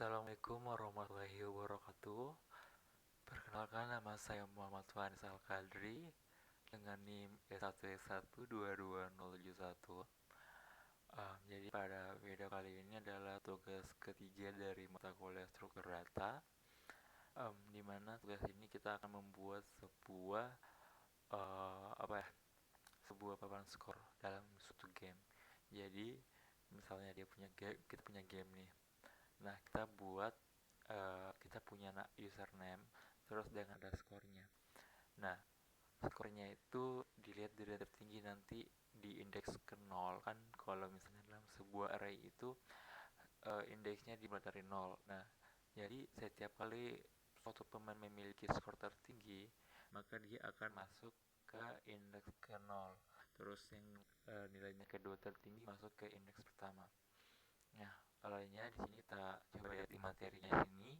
Assalamualaikum warahmatullahi wabarakatuh. Perkenalkan, nama saya Muhammad Fanis Al-Qadri dengan NIM E1X1221071. Jadi pada video kali ini adalah tugas ketiga dari mata kuliah struktur data, di mana tugas ini kita akan membuat apa ya sebuah papan skor dalam suatu game. Jadi misalnya kita punya game nih. Nah, kita punya username terus dengan ada skornya. Nah, skornya itu dilihat dari tertinggi nanti di indeks ke 0 kan. Kalau misalnya dalam sebuah array itu indeksnya dimulai dari 0. Nah, jadi setiap kali suatu pemain memiliki skor tertinggi, maka dia akan masuk ke indeks ke 0. Terus yang nilainya kedua tertinggi masuk ke indeks pertama. Nah, lainnya di sini kita coba lihat di materinya sini.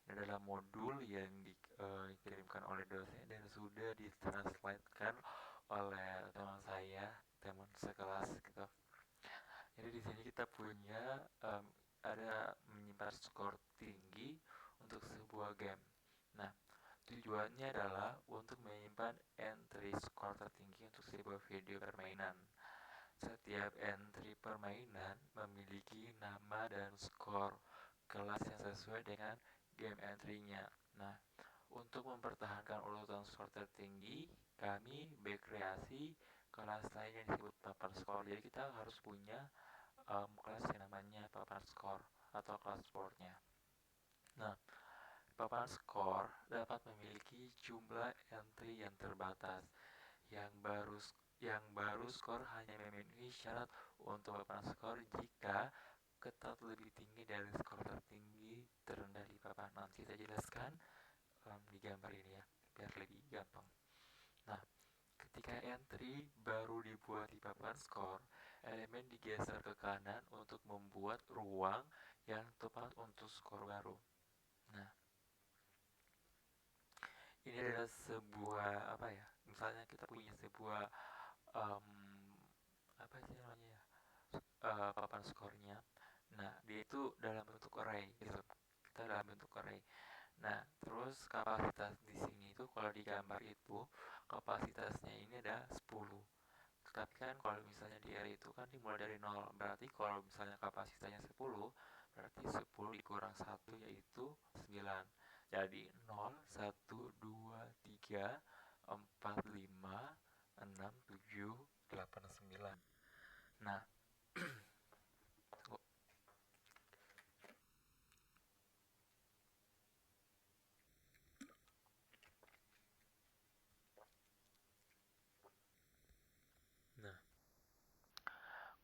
Ini adalah modul yang dikirimkan oleh dosen dan sudah ditranslatekan oleh teman saya, teman sekelas gitu. Jadi di sini kita punya ada menyimpan skor tinggi untuk sebuah game. Nah, tujuannya adalah untuk menyimpan entry skor tertinggi untuk sebuah video permainan. Setiap entry permainan memiliki nama dan skor kelas yang sesuai dengan game entry-nya. Nah, untuk mempertahankan urutan skor tertinggi, kami berkreasi kelas lain yang disebut papan skor. Jadi kita harus punya kelas yang namanya papan skor atau kelas sportnya. Nah, papan skor dapat memiliki jumlah entry yang terbatas. Yang baru skor hanya memenuhi syarat untuk papan skor jika ketat lebih tinggi dari skor tertinggi terendah di papan. Nanti saya jelaskan di gambar ini ya, biar lebih gampang. Nah, ketika entry baru dibuat di papan skor, elemen digeser ke kanan untuk membuat ruang yang tepat untuk skor baru. Nah, ini adalah sebuah apa ya? Misalnya kita punya sebuah um, apa sih namanya ya? Papan skornya. Nah, dia itu dalam bentuk array gitu. Kita dalam bentuk array. Nah, terus kapasitas di sini itu kalau di gambar itu kapasitasnya ini ada 10. Tapi kan kalau misalnya di array itu kan dimulai dari 0. Berarti kalau misalnya kapasitasnya 10, berarti 10 dikurang 1 yaitu 9. Jadi 0, 1, 2, 3, 4, 5, 6, 7, 8, 9. Nah, tunggu. Nah,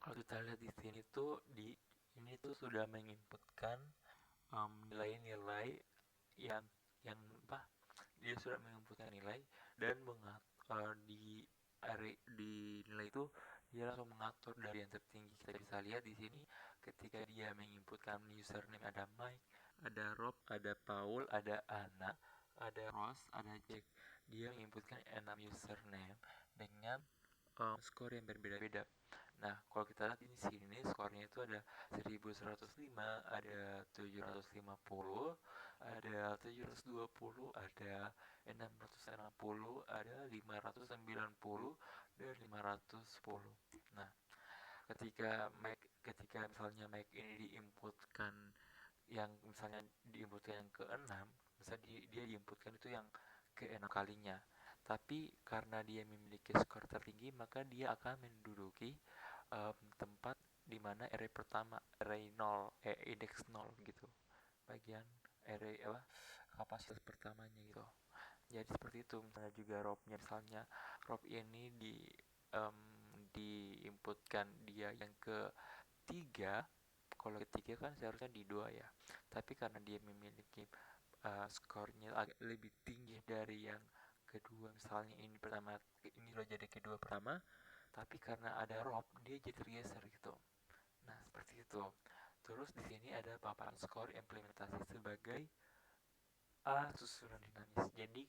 kalau kita lihat di sini tuh ini tuh sudah menginputkan nilai-nilai yang yang apa? Dia sudah menginputkan nilai dan di array di nilai itu dia langsung mengatur dari yang tertinggi. Kita bisa lihat di sini ketika dia menginputkan username ada Mike, ada Rob, ada Paul, ada Anna, ada Ross, ada Jack. Dia menginputkan 6 username dengan skor yang berbeda-beda. Nah, kalau kita lihat di sini skornya itu ada 1105, ada 750, ada 720, ada 660, ada 590 dan 510. Nah, ketika misalnya Mac ini diinputkan yang ke-6, misalnya dia diinputkan itu yang ke-6 kalinya. Tapi karena dia memiliki skor tertinggi, maka dia akan menduduki tempat di mana array 0, indeks 0 gitu. Bagian array kapasitas pertamanya gitu. Jadi seperti itu. Misalnya juga robnya, misalnya rob ini um, diinputkan dia yang ketiga. Kalau ketiga kan seharusnya di 2 ya, tapi karena dia memiliki skornya agak lebih tinggi dari yang kedua, misalnya ini udah jadi kedua pertama, tapi karena ada rob dia jadi tergeser gitu. Nah, seperti itu. Terus di sini ada paparan skor implementasi sebagai susunan dinamis. Jadi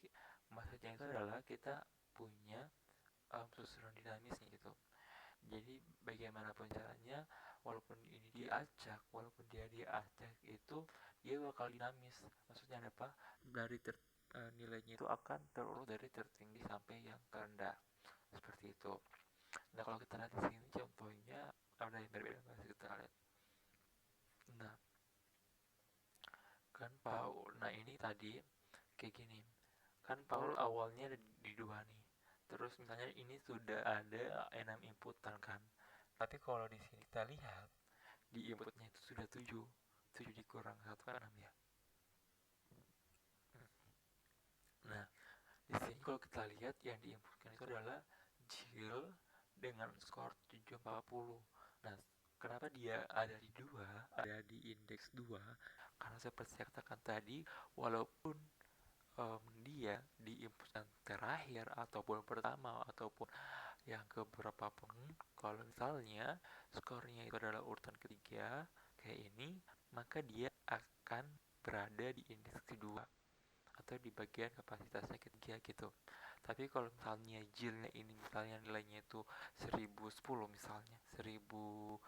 maksudnya itu adalah kita punya susunan dinamisnya gitu. Jadi bagaimanapun caranya walaupun ini diacak, walaupun dia diacak itu dia bakal dinamis. Maksudnya apa, dari nilainya itu akan terurut dari tertinggi sampai yang terendah, seperti itu. Nah kalau kita lihat di sini contohnya ada yang berbeda, masih kita lihat. Nah kan Paul, nah ini tadi kayak gini kan, Paul awalnya di 2 nih, terus misalnya ini sudah ada 6 inputan kan, tapi kalau di sini kita lihat di inputnya itu sudah 7, 7 dikurang 1 kan 6 ya. Nah di sini kalau kita lihat yang diinputkan itu adalah Jill dengan skor 740. Nah kenapa dia ada di 2, ada di indeks 2, karena seperti saya katakan tadi, walaupun dia di input yang terakhir ataupun pertama ataupun yang keberapa pun, kalau misalnya skornya itu adalah urutan ketiga kayak ini, maka dia akan berada di indeks kedua atau di bagian kapasitasnya ketiga gitu. Tapi kalau misalnya jilnya ini misalnya nilainya itu 1010 misalnya, 1110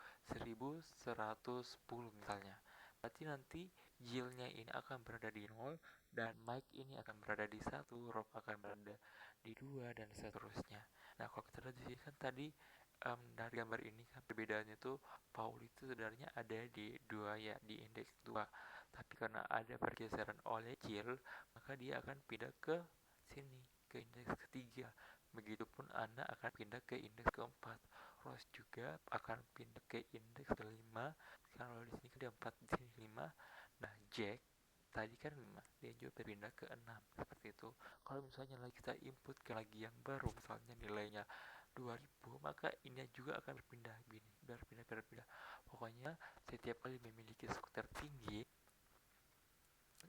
misalnya, berarti nanti jilnya ini akan berada di 0 dan mic ini akan berada di 1, rock akan berada di 2 dan seterusnya. Nah kalau kita lihat di sini kan tadi dari gambar ini kan perbedaannya tuh Paul itu sebenarnya ada di 2 ya, di indeks 2. Tapi karena ada pergeseran oleh Jill, maka dia akan pindah ke sini, ke indeks ketiga. Begitupun Anna akan pindah ke indeks keempat. Rose juga akan pindah ke indeks kelima. Kalau di sini kan dia 4, di sini 5. Nah, Jack tadi kan 5, dia juga berpindah ke 6. Seperti itu. Kalau misalnya lagi kita input ke lagi yang baru, misalnya nilainya 2000, maka ini juga akan berpindah gini, berpindah. Pokoknya setiap kali memiliki skor tertinggi,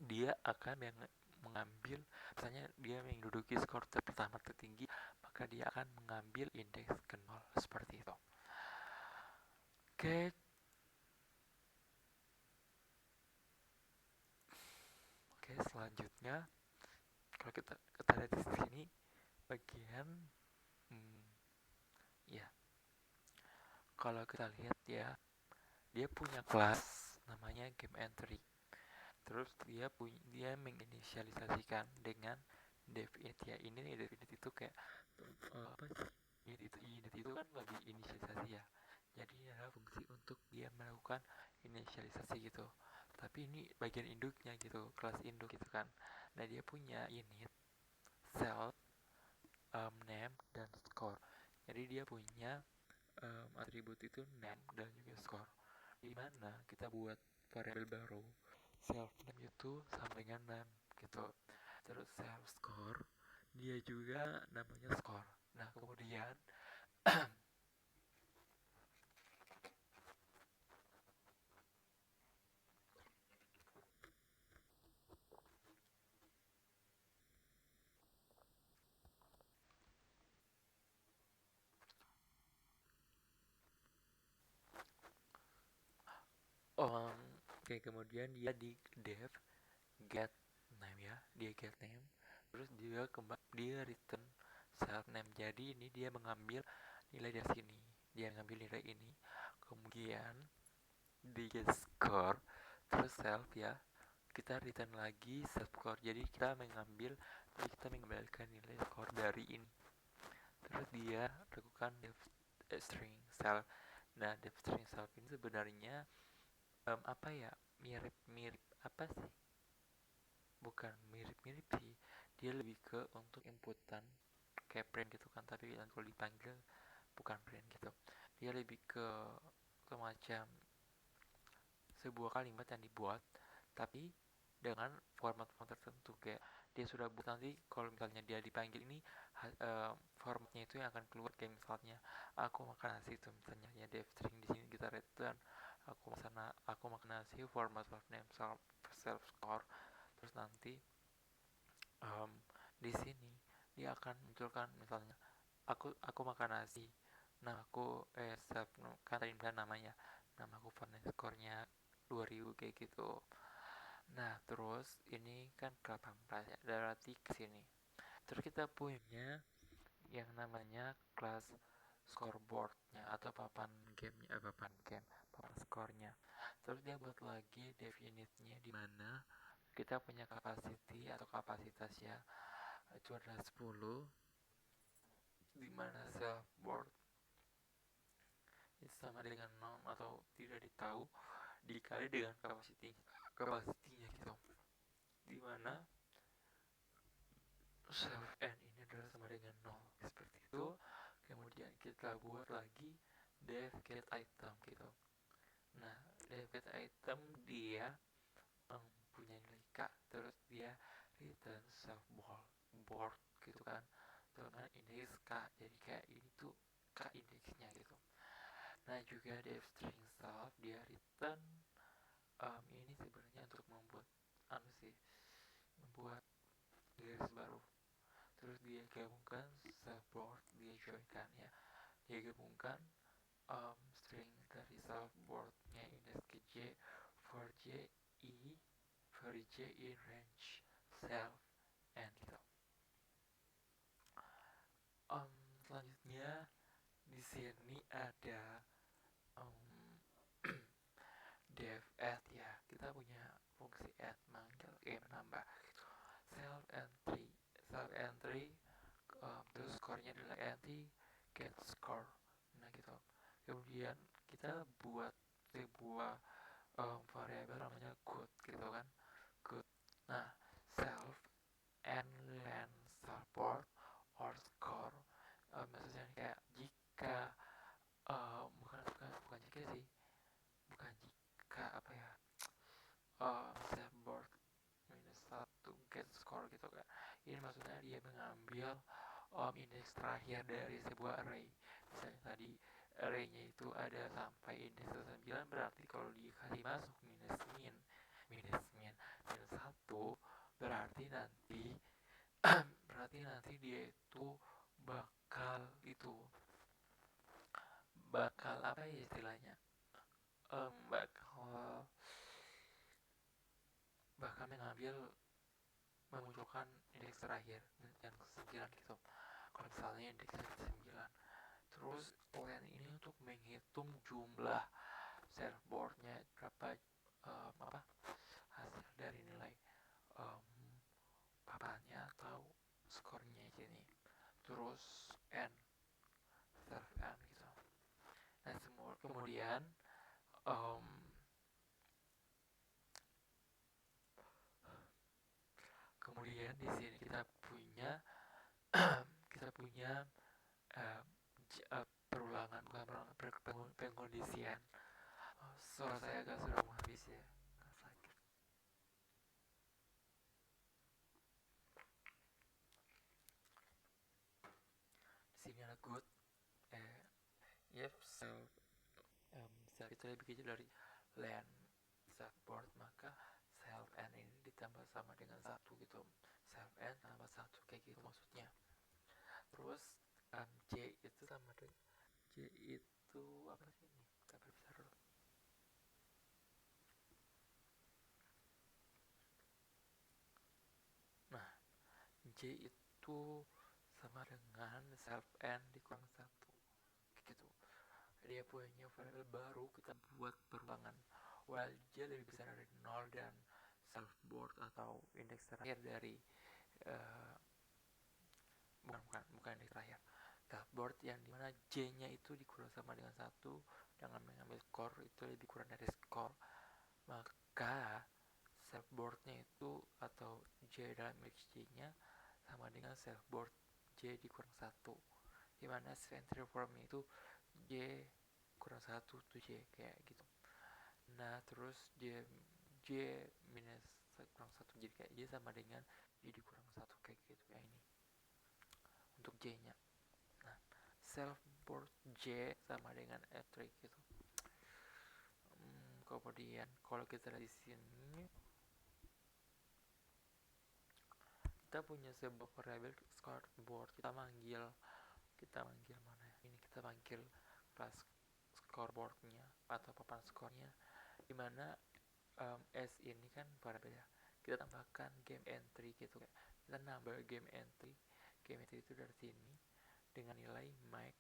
dia akan mengambil, misalnya dia menduduki skor pertama tertinggi, maka dia akan mengambil indeks ke 0, seperti itu. Oke, selanjutnya kalau kita lihat di sini bagian ya, kalau kita lihat ya, dia punya kelas namanya game entry. Terus dia menginisialisasikan dengan dev init ya. Ini nih dev init itu kayak apa sih? Init itu kan lagi inisialisasi ya. Jadi ini adalah fungsi untuk dia melakukan inisialisasi gitu. Tapi ini bagian induknya gitu, kelas induk gitu kan. Nah dia punya init, self, name dan score. Jadi dia punya atribut itu name dan juga score. Di mana kita buat variabel baru, self name itu sama dengan name gitu. Terus self score dia juga namanya score. Nah kemudian kemudian dia di dev get name ya, dia get name, terus dia return self name. Jadi ini dia mengambil nilai dari sini, dia ngambil nilai ini, kemudian di get score, terus self ya, kita return lagi self score. Jadi kita mengembalikan nilai score dari ini. Terus dia lakukan def string self. Nah def string self ini sebenarnya apa ya, mirip-mirip apa sih, bukan mirip-mirip sih, dia lebih ke untuk inputan kayak print gitu kan, tapi kalau dipanggil bukan print gitu. Dia lebih ke semacam sebuah kalimat yang dibuat tapi dengan format-format tertentu, kayak dia sudah buat nanti kalau misalnya dia dipanggil ini formatnya itu yang akan keluar, kayak misalnya aku makan nasi itu misalnya ya, dev string di sini kita return aku makan nasi, format self name self score. Terus nanti di sini dia akan munculkan misalnya aku makan nasi. Nah aku self kan tadi misalnya namanya, nama aku format skornya 2000 kayak gitu. Nah terus ini kan ke 18 ya, berarti ke sini. Terus kita punya yang namanya kelas scoreboardnya atau papan papan skornya. Terus dia buat lagi definite-nya di mana kita punya capacity atau kapasitasnya itu adalah 10, di mana self worth sama dengan 0 atau tidak ditahu dikali dengan kapasitinya gitu, di mana self n ini adalah sama dengan 0 seperti itu. Kemudian kita buat lagi dev get item gitu. Nah, dev get item dia punya nilai k, terus dia return self board gitu kan, dengan indeks k, jadi kayak ini tuh k indeksnya gitu. Nah, juga dev string self dia return ini sebenarnya untuk membuat membuat garis baru. Terus dia gabungkan self board, dia joinkan ya, dia gabungkan string dari self boardnya indeks ke j for j in range self and gitu. Selanjutnya di sini ada dev add ya, kita punya fungsi add manggil menambah gitu. self entry terus skornya adalah entry get score. Nah gitu. Kemudian kita buat sebuah variabel namanya good gitu kan, good. Nah, self and len support or score, maksudnya kayak jika bukan jika sih, bukan jika apa ya, self board minus 1 get score gitu kan. Ini maksudnya dia mengambil indeks terakhir dari sebuah array. Misalnya tadi arraynya itu ada sampai indeks 9, berarti kalau dikasih masuk minus 1, berarti nanti dia itu bakal apa ya istilahnya, bakal memunculkan indeks terakhir yang 9 gitu. Kalau misalnya indeksnya 9, terus len ini untuk menghitung jumlah self boardnya berapa, hasil dari nilai papannya atau skornya ini. Terus n self n gitu. Nah, kemudian di sini kita punya perulangan, pengkondisian. Suara saya agak sudah mau habis ya. Di sini ada good, self itu lebih kecil dari len self board, maka self n ini ditambah sama dengan 1 gitu. Self n tambah 1 kayak gitu maksudnya. Terus j itu sama dengan j itu apa sih ini? Kita berpisah dulu. Nah, j itu sama dengan self n dikurang 1 gitu. Dia punya variabel baru, kita buat perulangan while j lebih besar dari 0 dan self board atau indeks terakhir dari bukan indeks terakhir, self board yang dimana j nya itu dikurang sama dengan 1 dengan mengambil skor itu lebih kurang dari skor, maka self boardnya itu atau j dalam indeks j nya sama dengan self board j dikurang 1, dimana central formnya itu j kurang 1 tuh j kayak gitu. Nah, terus j minus kurang 1, jadi kayak j sama dengan j dikurang 1 kayak gitu ya ini untuk j nya. Nah, self board j sama dengan f3 gitu. Kemudian kalau kita lihat di sini kita punya sebuah variabel scoreboard, kita manggil mana ya, ini kita panggil kelas scoreboardnya atau papan skornya, dimana s ini kan variabel ya, kita tambahkan game entry gitu, kayak kita nambah game entry itu dari sini dengan nilai mic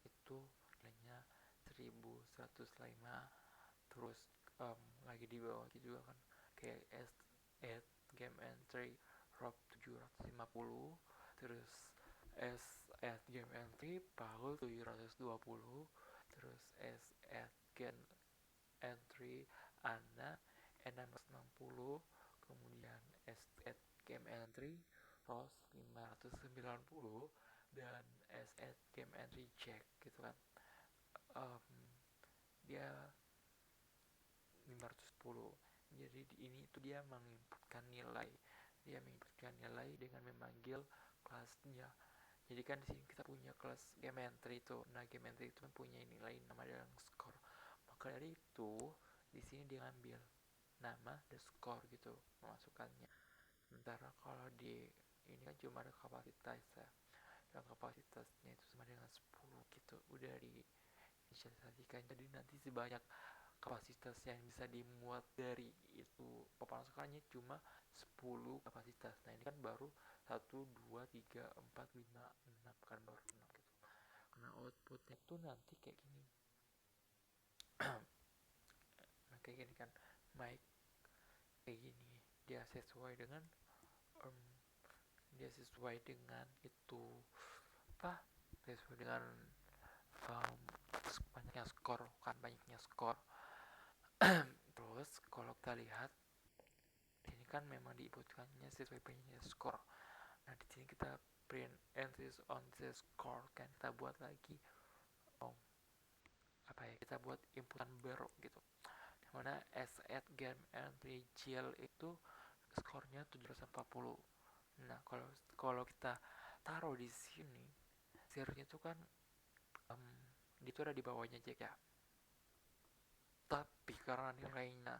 itu nilainya 1105. Terus lagi di bawah juga kan kayak S8 game entry Rob 750. Terus S8 game entry Paul 720. Terus S8 game entry Anna 660. Kemudian S8 game entry Rose 590 dan S8 game entry Jack gitu kan. Dia 510. Jadi ini itu dia menginputkan nilai. Dia menginputkan nilai dengan memanggil kelasnya. Jadi kan di sini kita punya kelas game entry itu. Nah, game entry itu punya nilai nama dan skor. Maka dari itu di sini dia ambil nama dan skor gitu memasukkannya. Sementara kalau di ini kan cuma ada kapasitas ya. Dan kapasitasnya itu sama dengan 10 gitu. Udah diinisialisasikan. Jadi nanti sebanyak kapasitas yang bisa dimuat dari itu papan sekolahnya cuma 10 kapasitas. Nah ini kan baru 1, 2, 3, 4, 5, 6 kan baru 6 gitu. Nah outputnya tuh nanti kayak gini. Nah kayak gini kan mic kayak gini. Dia sesuai dengan itu apa? Sesuai dengan banyaknya skor, kan banyaknya skor. Terus kalau kita lihat ini kan memang diinputkannya sesuai banyaknya skor. Nah di sini kita print entries on the score kan, kita buat lagi kita buat inputan baru gitu. Dimana S8 game entry GL itu skornya 740. Nah kalau kita taruh di sini seriesnya itu kan itu ada di bawahnya Jack ya. Tapi karena nilainya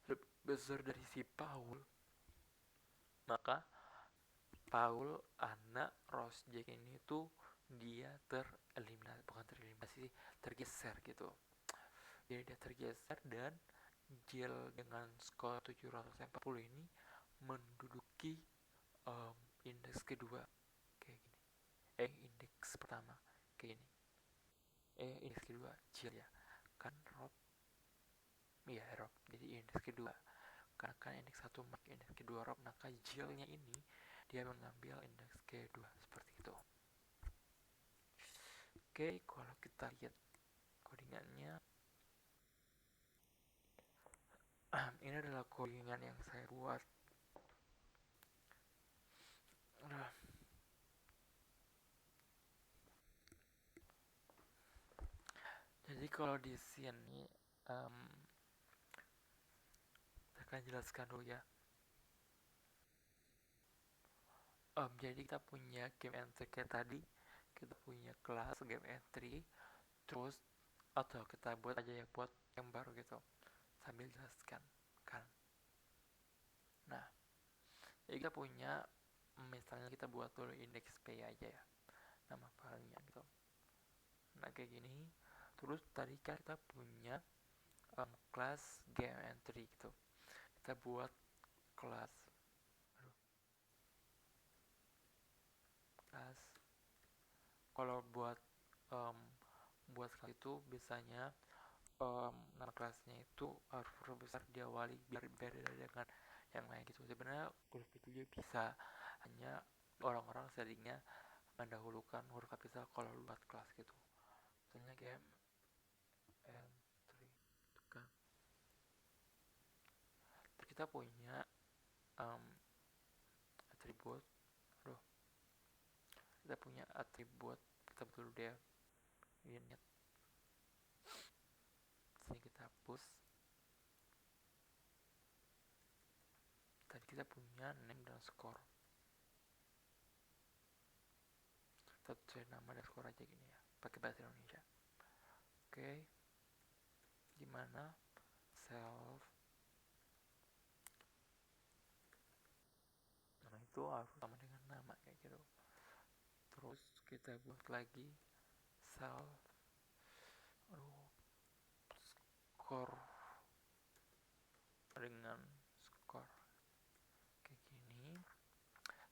lebih besar dari si Paul, maka Paul, Anna, Rose, Jack ini tuh dia tereliminasi, bukan tereliminasi, tergeser gitu. Jadi dia tergeser dan Jill dengan skor 740 ini menduduki indeks kedua kayak gini. Indeks pertama kayak gini. Indeks kedua Jill ya. Kan Rob. Iya, Rob. Jadi indeks kedua. Karena kan indeks 1 Mark, indeks kedua Rob. Maka Jill-nya ini dia mengambil indeks kedua seperti itu. Oke, kalau kita lihat codingannya, ini adalah codingan yang saya buat. Jadi kalau di sini saya akan jelaskan dulu ya. Jadi kita punya game entry kayak tadi, kita punya kelas game entry, terus atau kita buat aja yang baru gitu sambil jelaskan kan. Nah, jadi kita punya misalnya kita buat dulu indeks P aja ya, nama filenya gitu. Nah kayak gini. Terus tadi kan kita punya kelas game entry gitu. Kita buat kelas kalau buat kelas itu biasanya nama kelasnya itu harus huruf besar diawali biar beda dengan yang lain gitu. Sebenarnya huruf itu juga bisa, hanya orang-orang seringnya mendahulukan huruf kapital kalau buat kelas gitu. Misalnya game entry itu kan. Terus kita punya atribut. Kita punya atribut, kita betul deh unit. Sini kita hapus. Tadi kita punya name dan score. Kita tulis nama dan score aja gini ya, pakai bahasa Indonesia. Oke. Gimana self, nama itu harus sama dengan nama kayak gitu. Terus kita buat lagi self score dengan score kayak gini.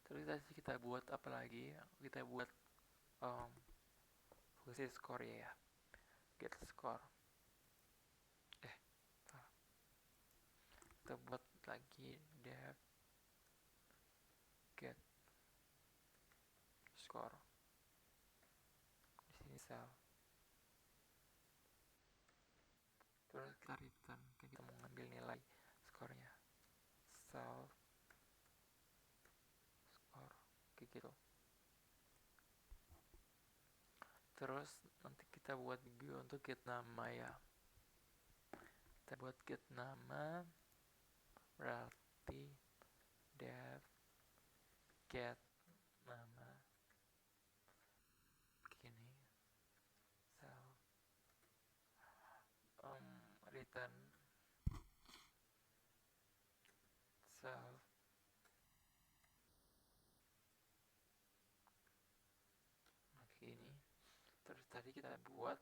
Terus tadi kita buat apa lagi? Kita buat fungsi score ya. get score. Kita buat lagi def get score. Di sini cell. Terus kita return, kita mau ngambil nilai skornya. Self score kayak gitu. Terus nanti kita buat juga untuk get nama ya. Kita buat get nama berarti def get nama begini self return self begini. Terus tadi kita buat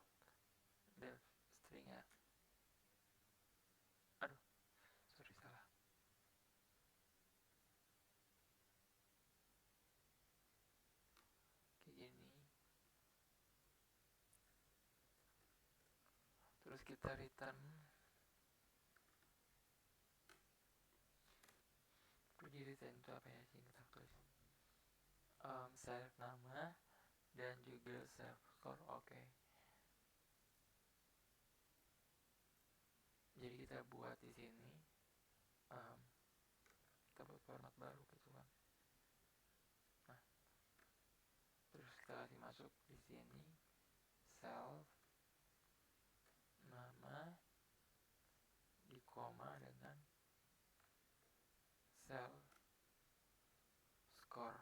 def string ya. Aduh, sorry salah. Kayak gini. Terus kita return di return itu apa ya, sini kita tulis self nama dan juga self score. Oke. Jadi kita buat di sini kita buat format baru gitu kan. Nah, terus kita kasih masuk di sini self nama di koma dengan self score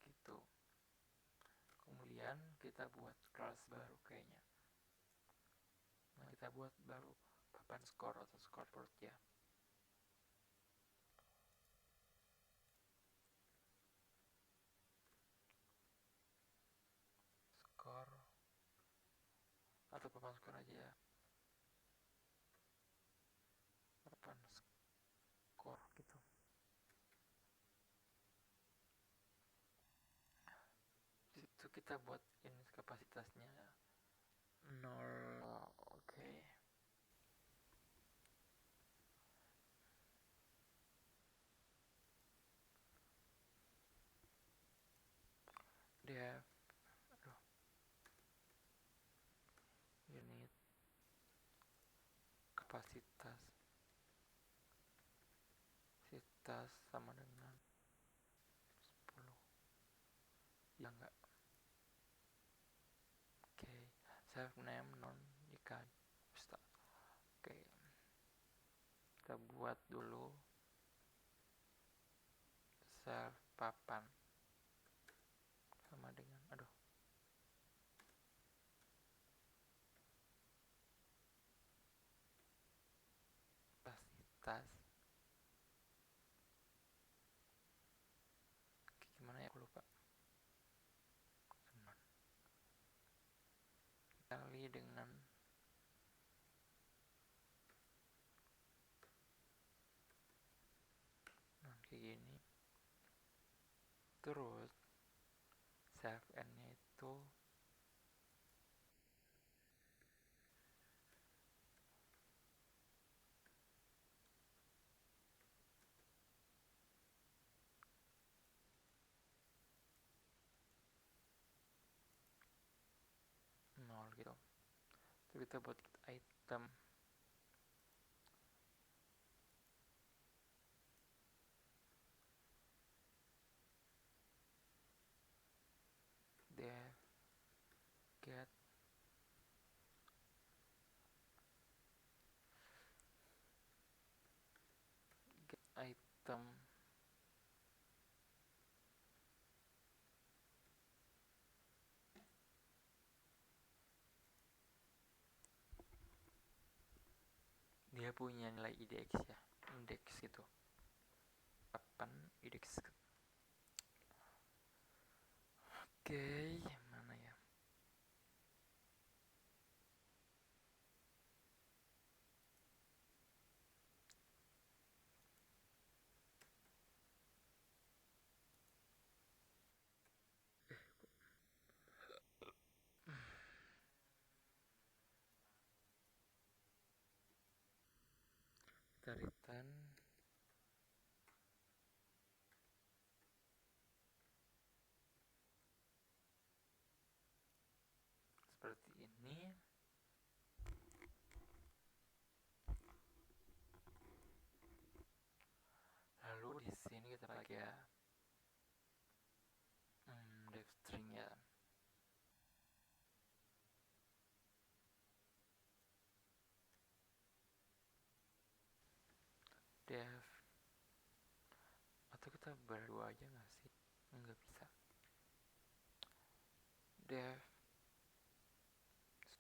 gitu. Kemudian kita buat class baru kayaknya. Nah, kita buat baru papan skor atau scoreboard ya. Skor atau papan skor aja ya. Papan skor gitu. Itu kita buat ini kapasitasnya 0. Oke. Def unit kapasitas sama dengan 10 ya enggak. Oke. Self name non ikan bisa. Oke, kita buat dulu self papan sama dengan kapasitas. Gimana ya, aku lupa. Kali dengan kayak gini. Terus self n nya itu nol gitu. Terus kita buat item def get item dia punya nilai IDX ya, index gitu. Kapan IDX? Oke, mana ya? kan seperti ini. Lalu di sini kita pakai def string ya. Def, atau kita berdua aja nggak sih? Nggak bisa. Def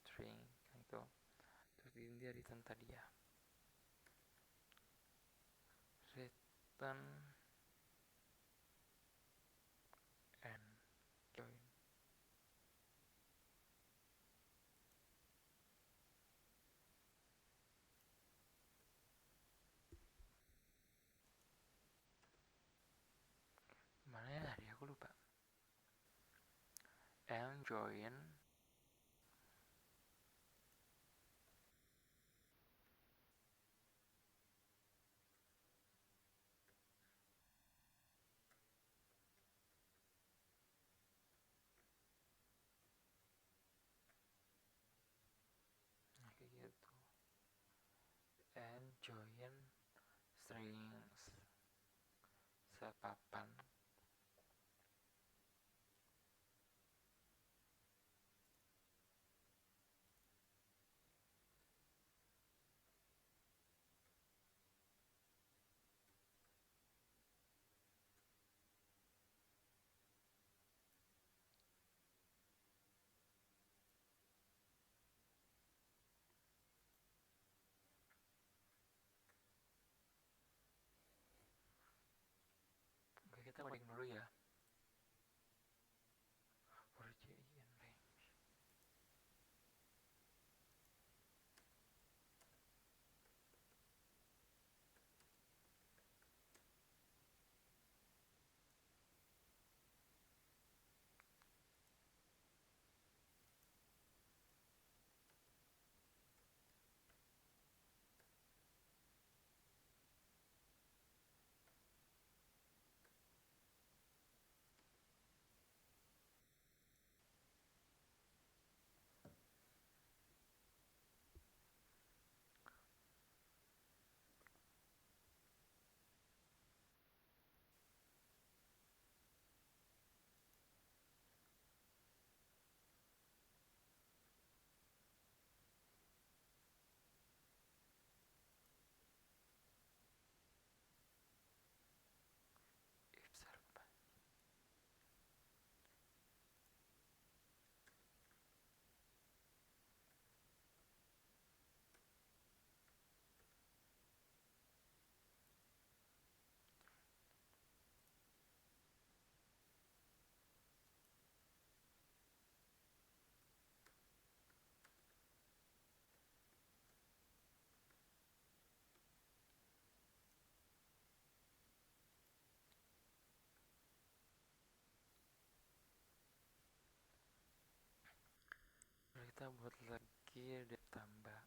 string kan itu. Terus ini dia return tadi ya. Return and join. Mana ya tadi, aku lupa. And join nah, kayak gitu. And join strings sepapan. Oke, kita coding dulu ya. For j in range. If serve. Lalu kita buat lagi def tambah.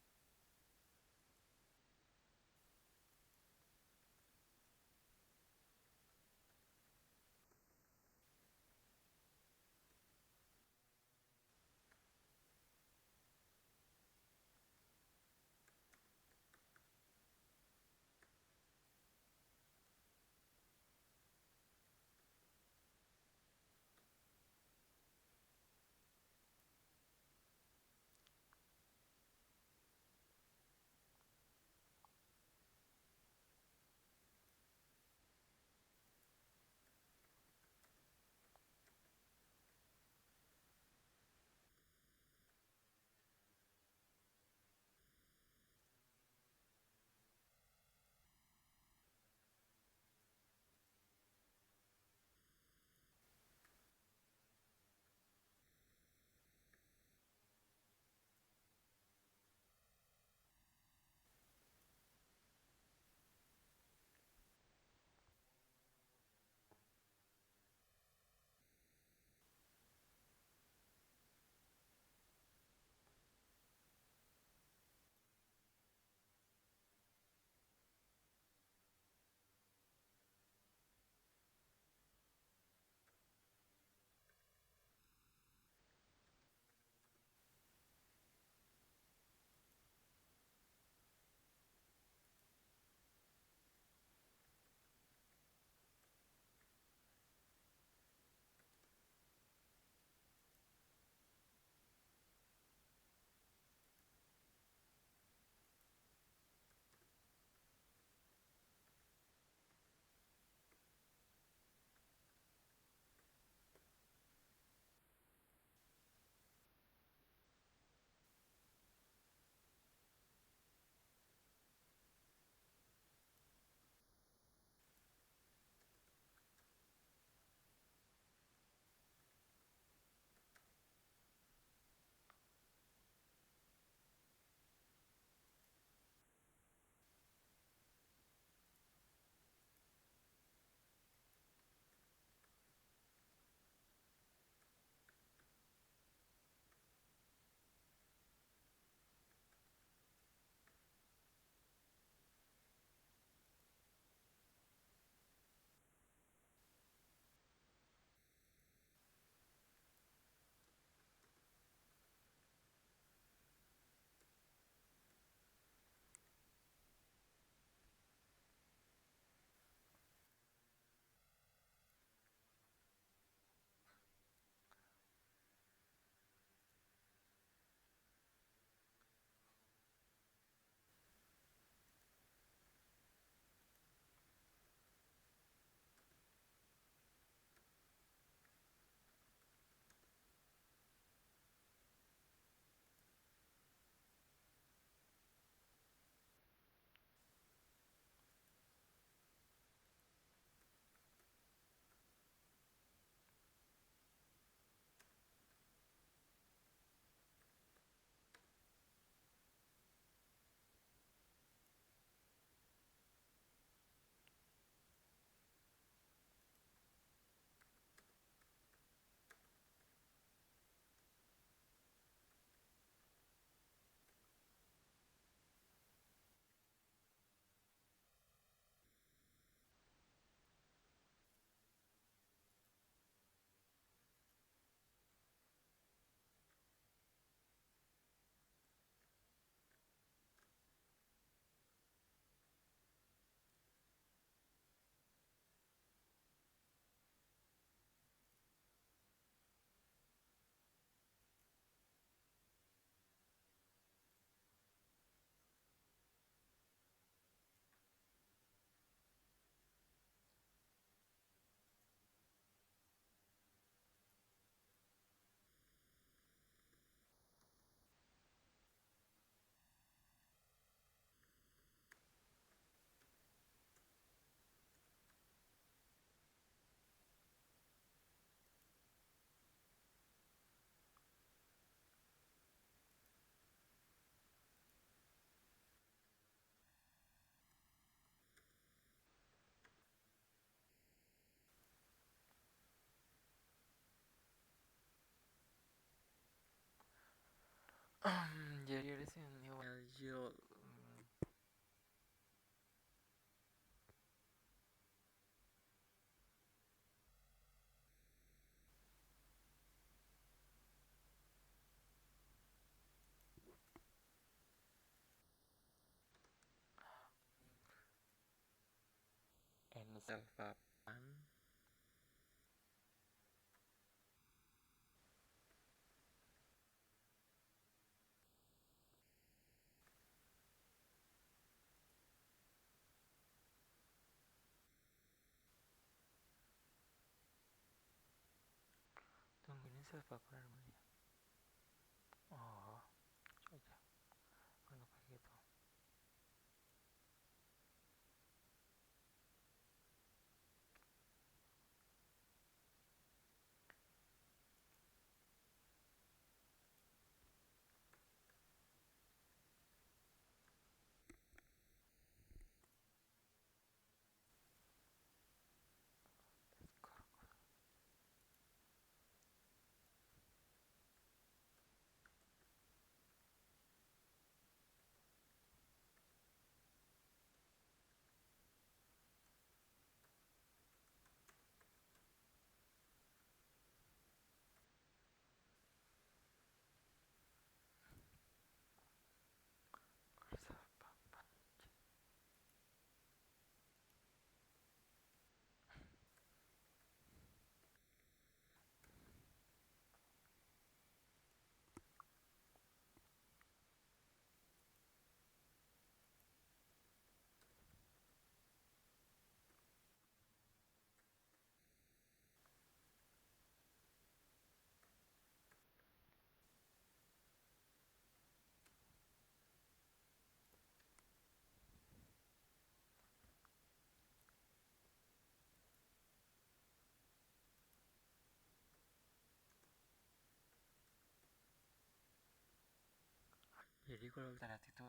Jadi di sini Waljil. And self-papan. Tunggu, ini self-papan namanya. Oh, coba. Nggak pakai gitu. Self-papan. Jadi kalau kita lihat itu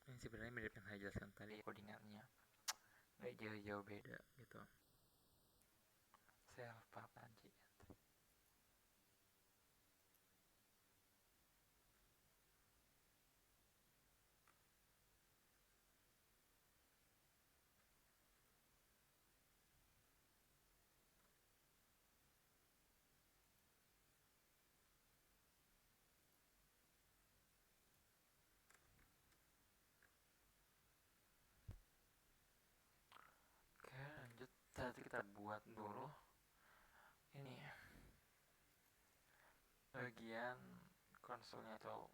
ini sebenarnya mirip yang saya jelaskan tadi, codingannya nggak jauh-jauh beda gitu. Self-papan sih. Oke, lanjut. Tadi kita buat dulu ini bagian konsolnya atau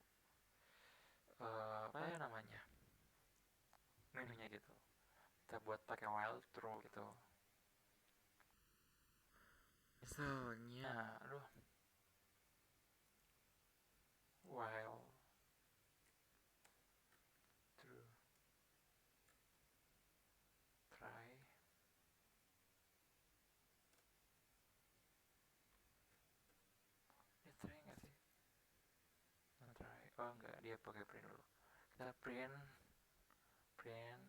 apa ya namanya, menunya gitu. Kita buat pakai while true gitu. Misalnya, aduh, while true try. Dia try nggak sih? Nah, try. Oh enggak, dia pakai print dulu. Kita print print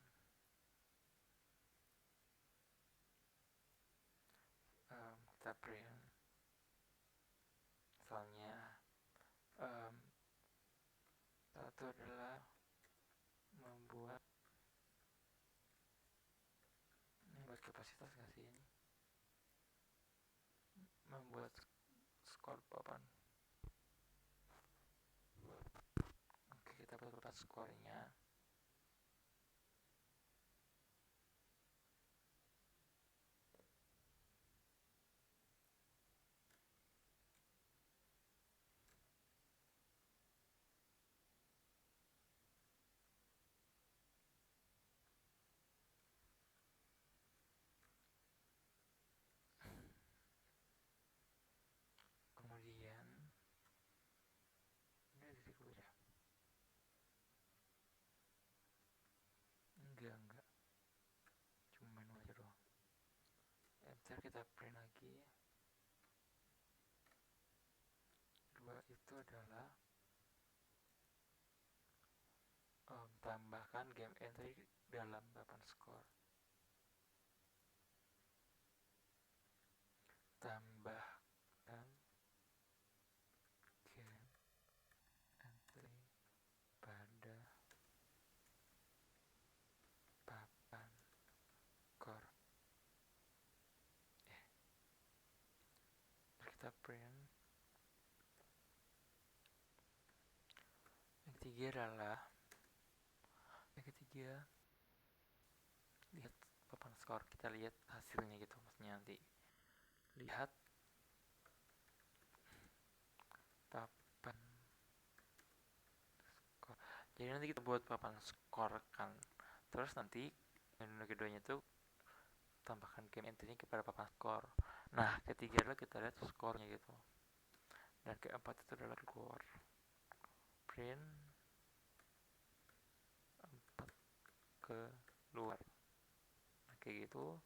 kita print misalnya satu adalah membuat ini buat kapasitas nggak sih ini, membuat skor papan. Oke, kita buat skornya. Kemudian ini ada titik ya, enggak cuma menu aja doang. Enter, kita print lagi. Dua itu adalah tambahkan game entry dalam papan skor. Tambahkan game entry pada ketiga adalah yang ketiga, lihat papan skor, kita lihat hasilnya gitu, maksudnya nanti lihat papan skor. Jadi nanti kita buat papan skor kan, terus nanti menu keduanya tuh tambahkan game entry kepada papan skor. Nah ketiga adalah kita lihat skornya gitu, dan keempat itu adalah keluar print 4 ke luar. Nah, kayak gitu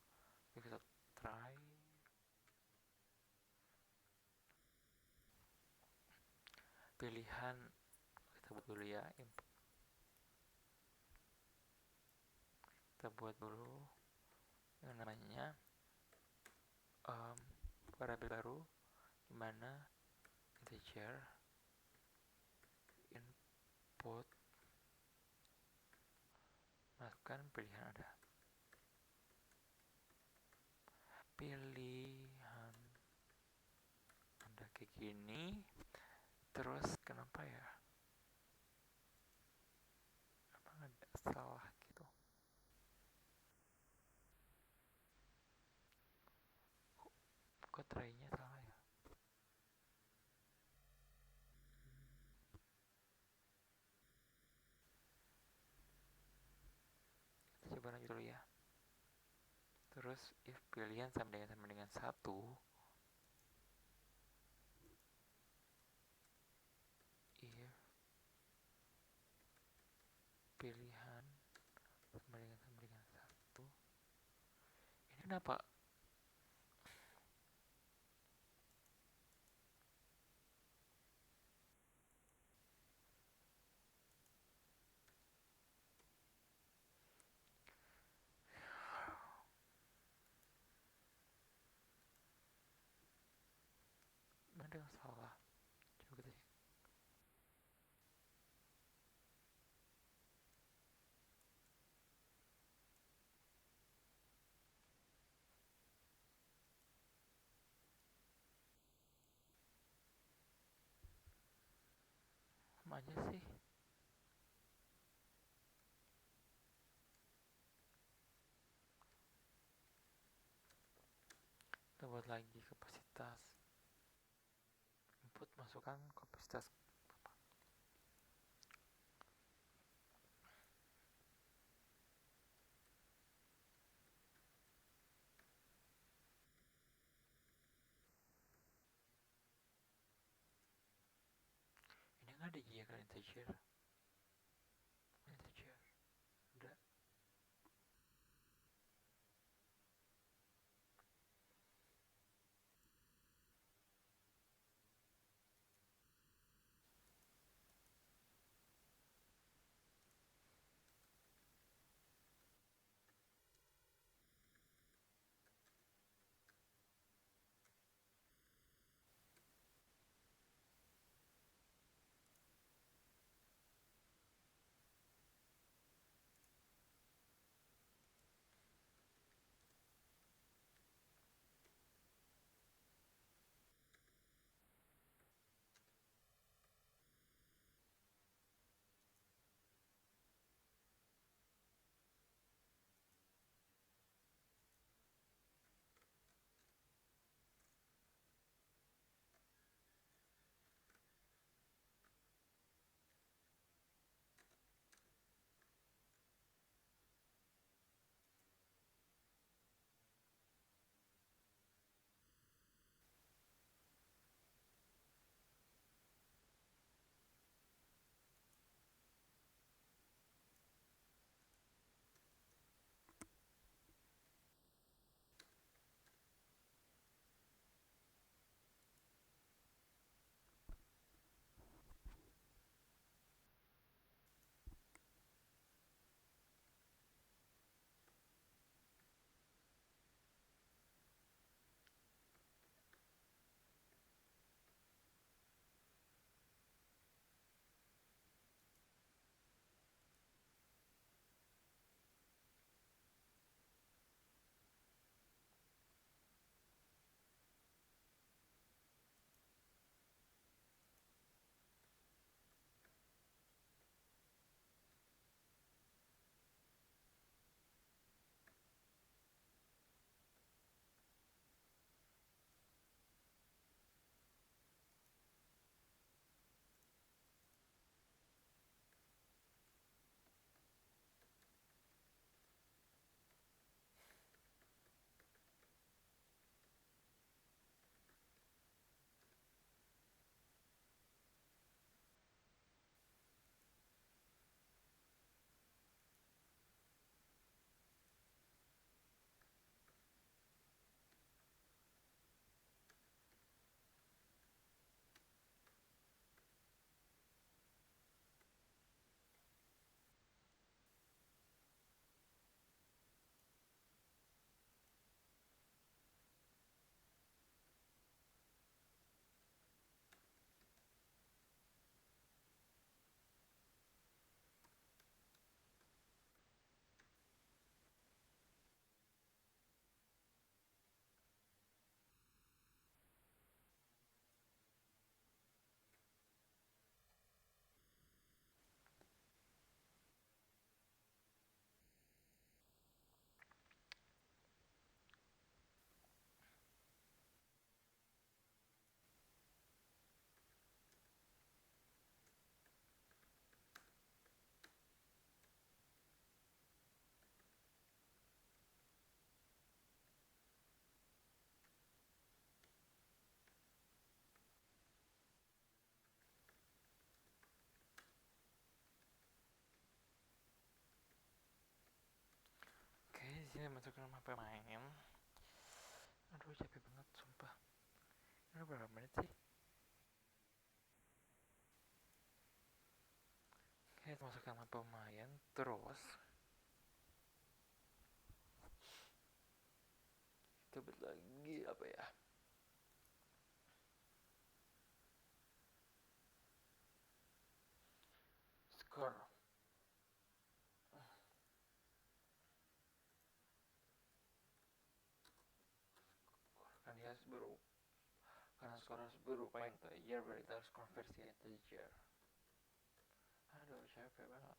kita try. Pilihan kita buat dulu ya, kita buat dulu yang namanya variabel baru, dimana integer input, masukkan pilihan ada kayak gini. Terus kenapa ya, apa ada salah gitu, kok try-nya salah ya. Kita coba lanjut dulu ya. Terus if pilihan sama dengan 1, if pilihan sama dengan 1, ini kenapa ada yang salah, coba kita cek. Sama aja sih. Kita buat lagi kapasitas input, masukkan kapasitas. Ini nggak ada ya kan integer udah. sini masukkan nama pemain. Aduh capek banget sumpah. Ini berapa menit sih? Oke, masukkan nama pemain. Terus kita lagi apa ya? Skor. Karena dia baru karena skor harus berupa integer, berarti kita harus konversi integer. Aduh capek banget.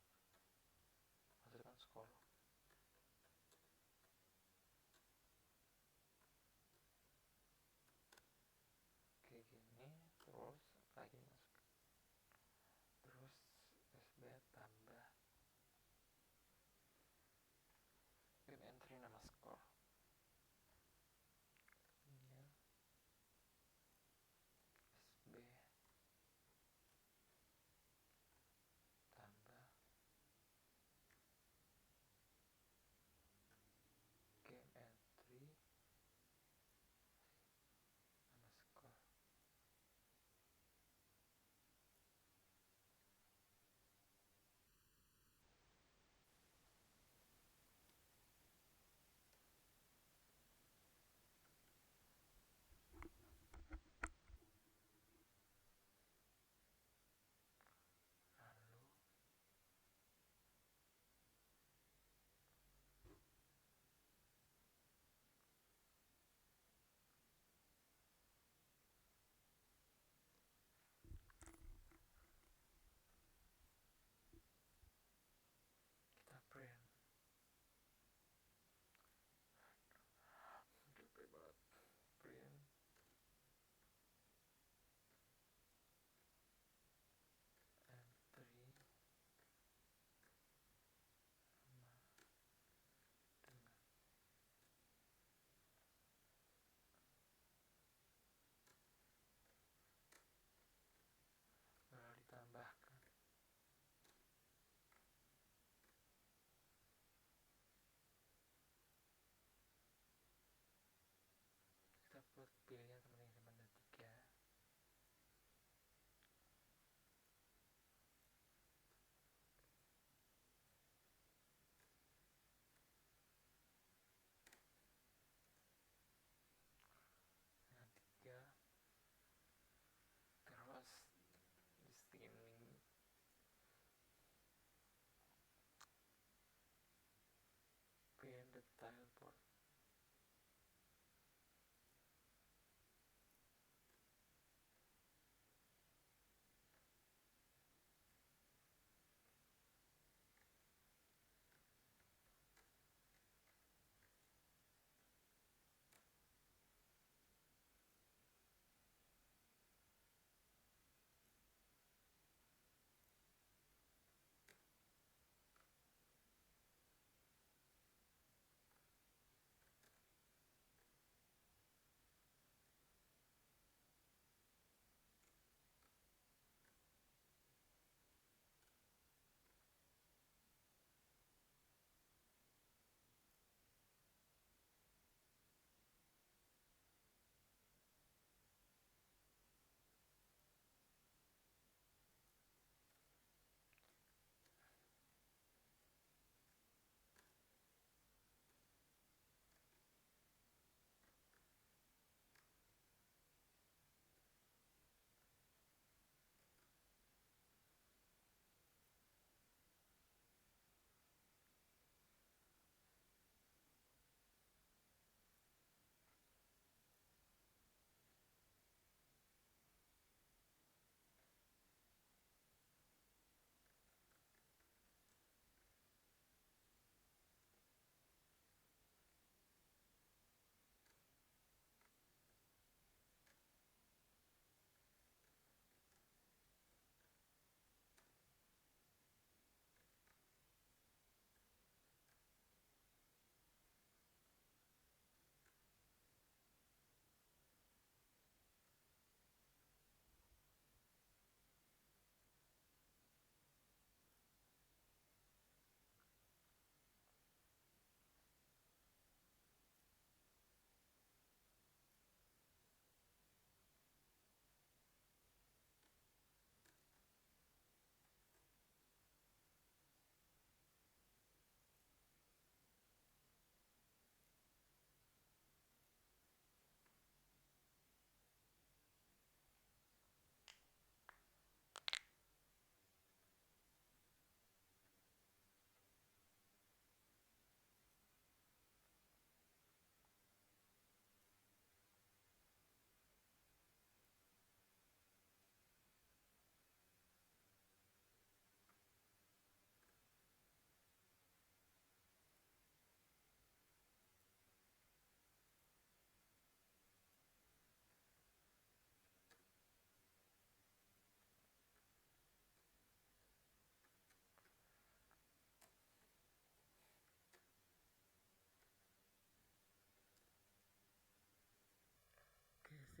Masukkan skor. Kayak gini, terus lagi masuk. Terus SB tambah pin entry nama skor. Ini SB tambah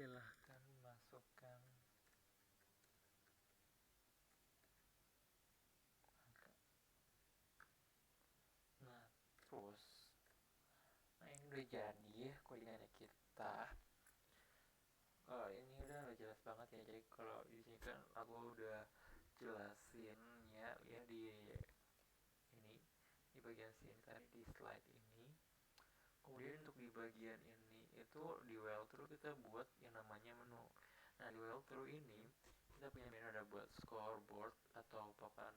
silahkan masukkan angka. Nah terus, nah ini udah jadi ya codingannya kita. Kalau ini udah jelas banget ya. Jadi kalau di sini kan aku udah jelasin ya, ya di ini, di bagian sini tadi di slide ini. Kemudian untuk di bagian ini itu di walkthrough kita buat yang namanya menu. Nah di walkthrough ini kita punya menu, ada buat scoreboard atau papan.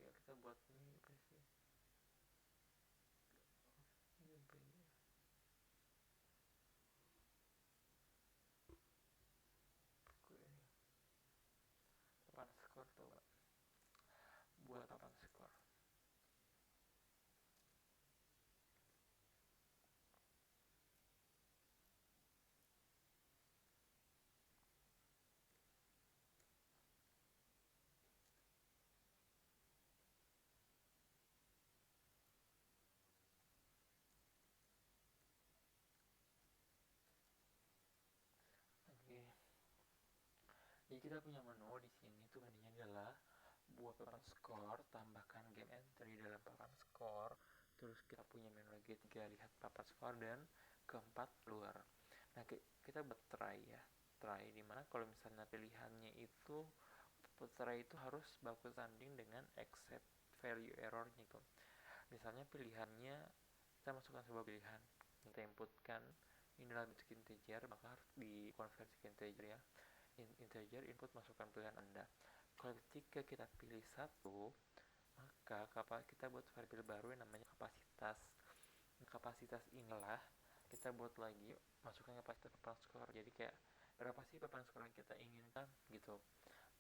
Ya kita buat ini apa sih? Ini apa ini? Ini papan skor tuh, buat papan skor. Oke. Jadi kita punya menu di sini tuh, menunya adalah buat papan skor, tambahkan game entry dalam papan skor. Terus kita punya menu lagi 3, lihat papan skor, dan keempat keluar. Nah kita buat try ya, try dimana kalau misalnya pilihannya itu try itu harus baku tanding dengan accept value error gitu. Misalnya pilihannya, kita masukkan sebuah pilihan, kita inputkan ini adalah bentuk integer, maka harus dikonversi ke integer ya. Integer input, masukkan pilihan Anda. Kalau ketika kita pilih satu, maka kita buat variabel baru yang namanya kapasitas. Kapasitas inilah kita buat lagi, masukkan kapasitas papan skor. Jadi kayak berapa sih papan skor yang kita inginkan gitu.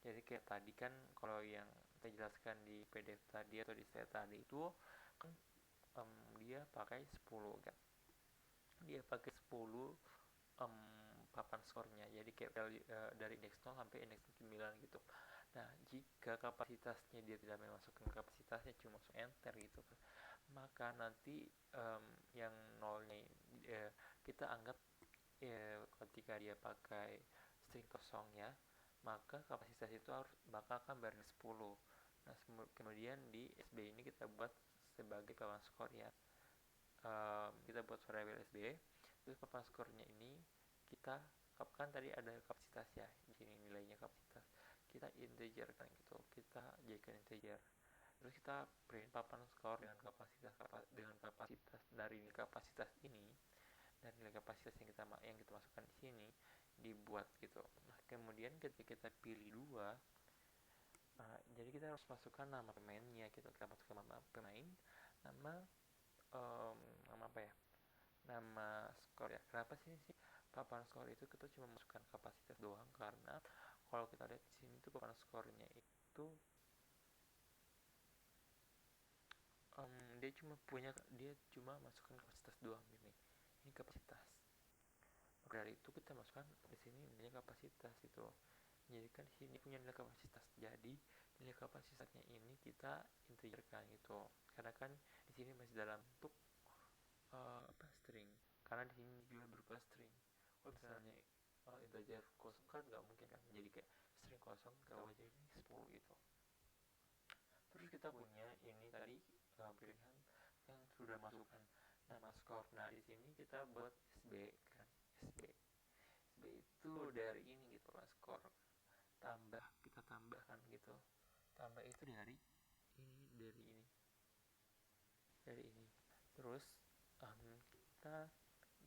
Jadi kayak tadi kan kalau yang kita jelaskan di PDF tadi atau di slide tadi itu kan dia pakai 10 kan. Dia pakai 10 papan skornya. Jadi kayak dari indeks 0 sampai indeks 9 gitu. Nah, jika kapasitasnya dia tidak memasukkan kapasitasnya, cuma masuk enter gitu, maka nanti yang nolnya kita anggap ketika dia pakai string kosong ya, maka kapasitas itu harus bakal akan berarti 10. Nah, kemudian di SB ini kita buat sebagai papan skor ya. Kita buat variabel SB, terus papan skornya ini kita kan tadi ada kapasitas ya, di sini nilainya kapasitas, kita integer kan gitu, kita jadikan integer. Terus kita print papan skor dengan kapasitas dari kapasitas ini, dan nilai kapasitas yang kita masukkan di sini dibuat gitu. Nah kemudian ketika kita pilih 2, jadi kita harus masukkan nama pemainnya gitu. Kita masukkan nama pemain, nama nama apa ya, nama skor ya. Kenapa sih papan skor itu kita cuma masukkan kapasitas doang? Karena kalau kita lihat di sini tuh papan skornya itu dia cuma masukkan kapasitas doang ini kapasitas. Dari itu kita masukkan di sini nilai kapasitas gitu. Jadi kan di sini punya nilai kapasitas. Jadi nilai kapasitasnya ini kita integerkan gitu. Karena kan di sini masih dalam bentuk string. Karena di sini juga berupa string. Kalau misalnya integer kosong kan nggak mungkin kan. Jadi kayak string kosong kita ubah jadi 10 gitu. Terus kita punya ini tadi pilihan yang sudah masukkan nama skor. Nah di sini kita buat SB kan, SB itu dari ini gitu lah, skor kita tambahkan gitu, tambah itu dari ini. Terus kita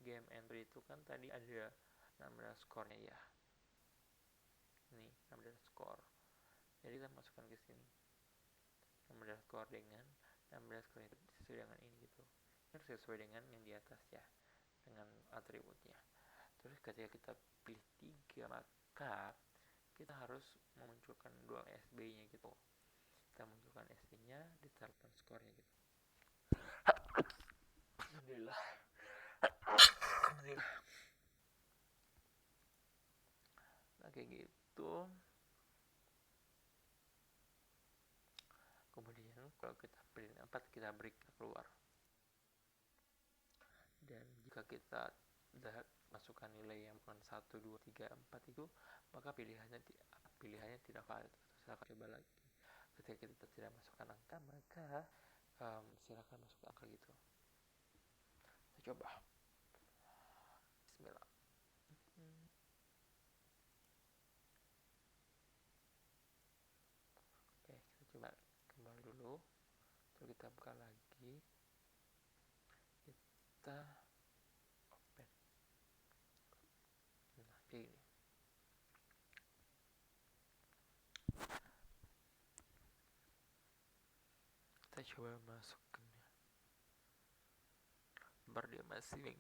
game entry itu kan tadi ada 16 skornya ya, nih 16 skor. Jadi kita masukkan ke sini 16 skor dengan 16 skor itu sesuai dengan ini gitu. Ini harus sesuai dengan yang di atas ya, dengan atributnya. Terus ketika kita pilih 3, maka kita harus memunculkan 2 SB-nya gitu. Kita munculkan SB-nya, ditaruhkan skornya gitu. Alhamdulillah. Nah kayak gitu. Kemudian kalau kita print 4, kita break keluar. Dan jika kita masukkan nilai yang bukan 1, 2, 3, 4 itu, maka pilihannya tidak valid. Silakan coba lagi. Ketika kita tidak masukkan angka, maka silakan masuk angka gitu. Kita coba. Bismillah. Oke, kita coba kembali dulu. Terus kita buka lagi. Kita open. Nah, kayak gini. Kita coba masukkan. Bar dia masih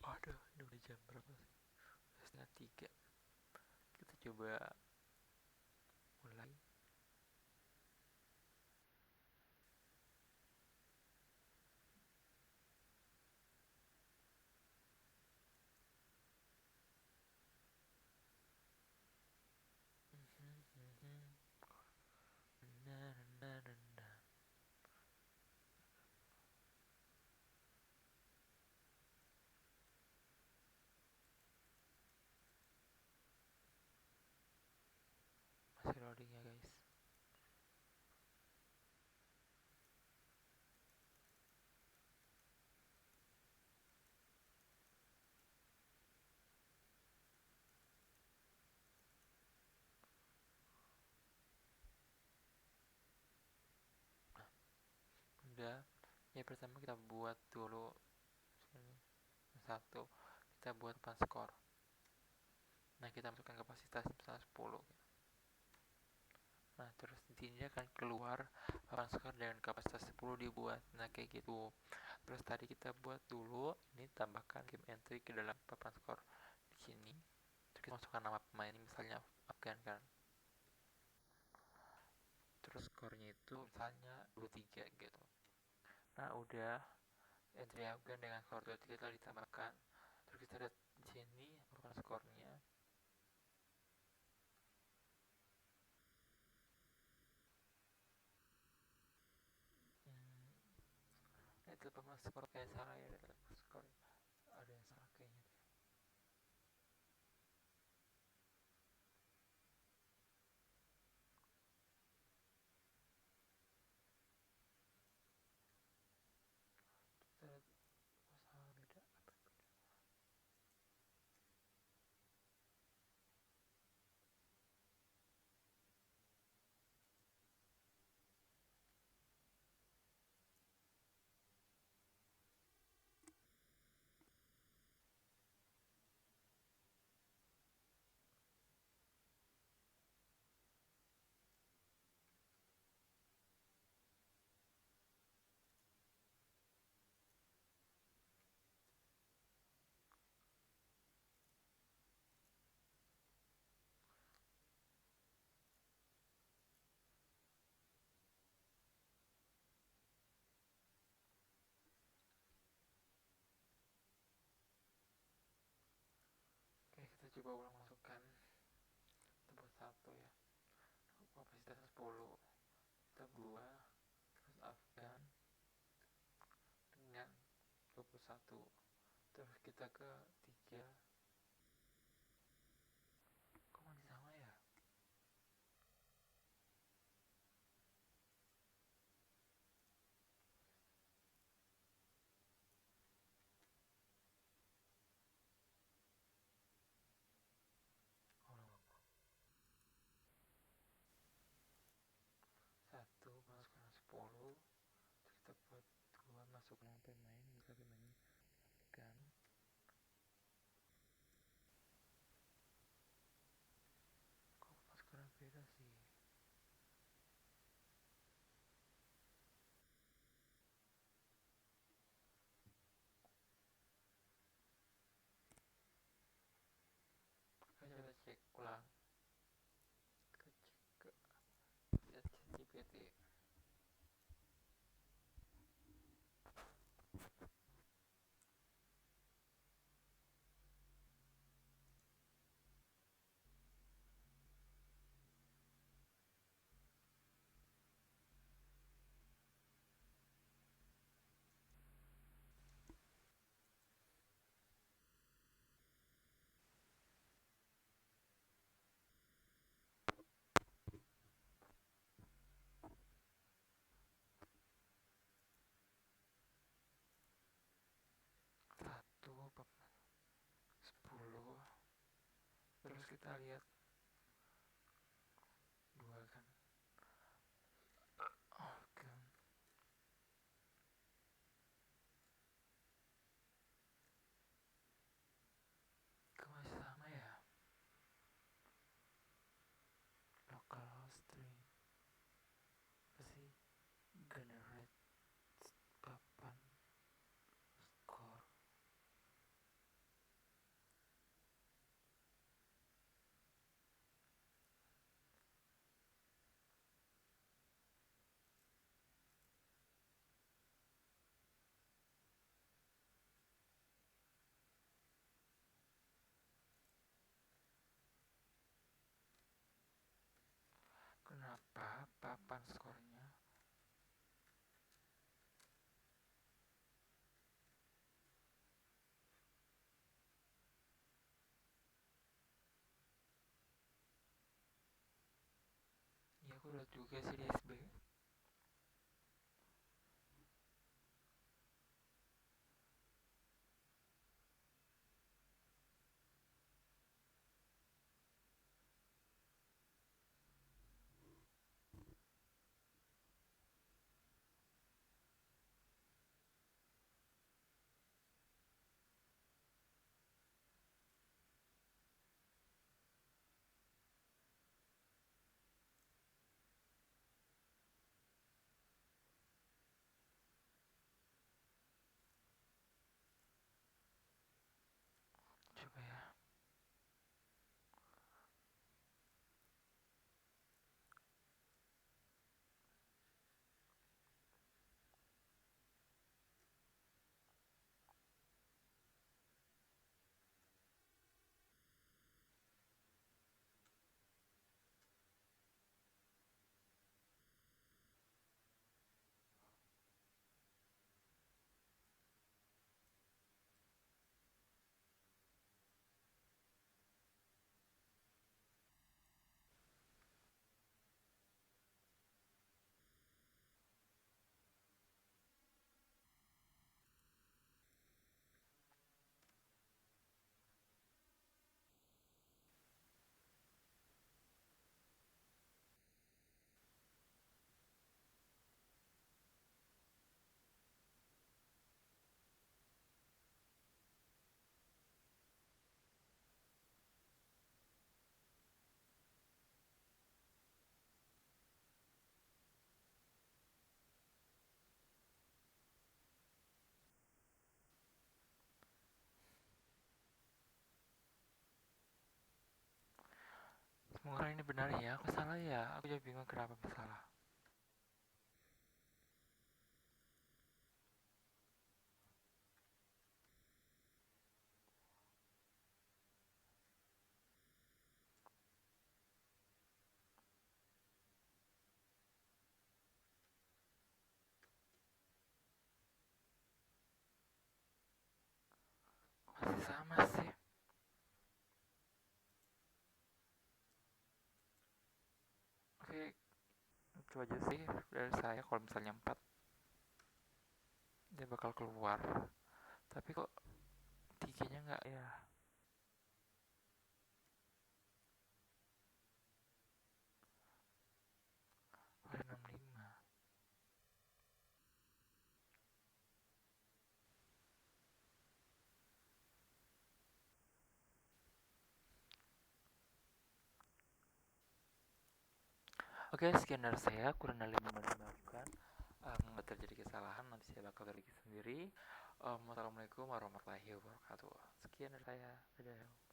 aduh, ini udah jam berapa sih? Udah 2:30. Kita coba mulai. Masih loading ya guys. Udah. Ya pertama kita buat dulu satu, kita buat papan skor. Nah, kita masukkan kapasitas misalnya 10. Nah, terus intinya akan keluar papan skor dengan kapasitas 10 dibuat. Nah, kayak gitu. Terus tadi kita buat dulu, ini tambahkan game entry ke dalam papan skor di sini. Terus kita masukkan nama pemain, misalnya Afgan kan. Terus skornya itu misalnya 23 gitu. Nah, udah entry Afgan dengan skor 23 telah ditambahkan. Terus kita lihat di sini papan skornya. Itu papan skor kayak salah ya, skor ada yang salah kayaknya deh. Kita lihat salah beda apa beda. Oke, kita coba ulang masukkan. Kita buat satu ya, kapasitas 10. Kita 2, terus Afgan dengan 21. Terus kita ke 3. Kok masih sama ya? Ulang. 1 masukkan 10. Terus kita buat 2 masukkan pemain, bisa pemain Afgan. Kok masukkan beda sih? Kita cek ulang. Kita cek ke ChatGPT. kita lihat dua kan. Oke, kok masih sama ya, localhost 3 pasti generate papan skor. Kenapa papan skornya? Ya aku lihat juga sih di SB. Coba ya. Semoga ini benar ya. Aku salah ya. Aku juga bingung kenapa salah. Masih sama sih. Oke, itu aja sih dari saya. Kalau misalnya 4 dia bakal keluar. Tapi kok tiganya nggak ya? Oh, 65. Oke, sekian dari saya. Kurang lebih mohon dimaafkan. Terjadi kesalahan, nanti saya bakal perbaiki sendiri. Wassalamualaikum warahmatullahi wabarakatuh. Sekian dari saya. Dadah.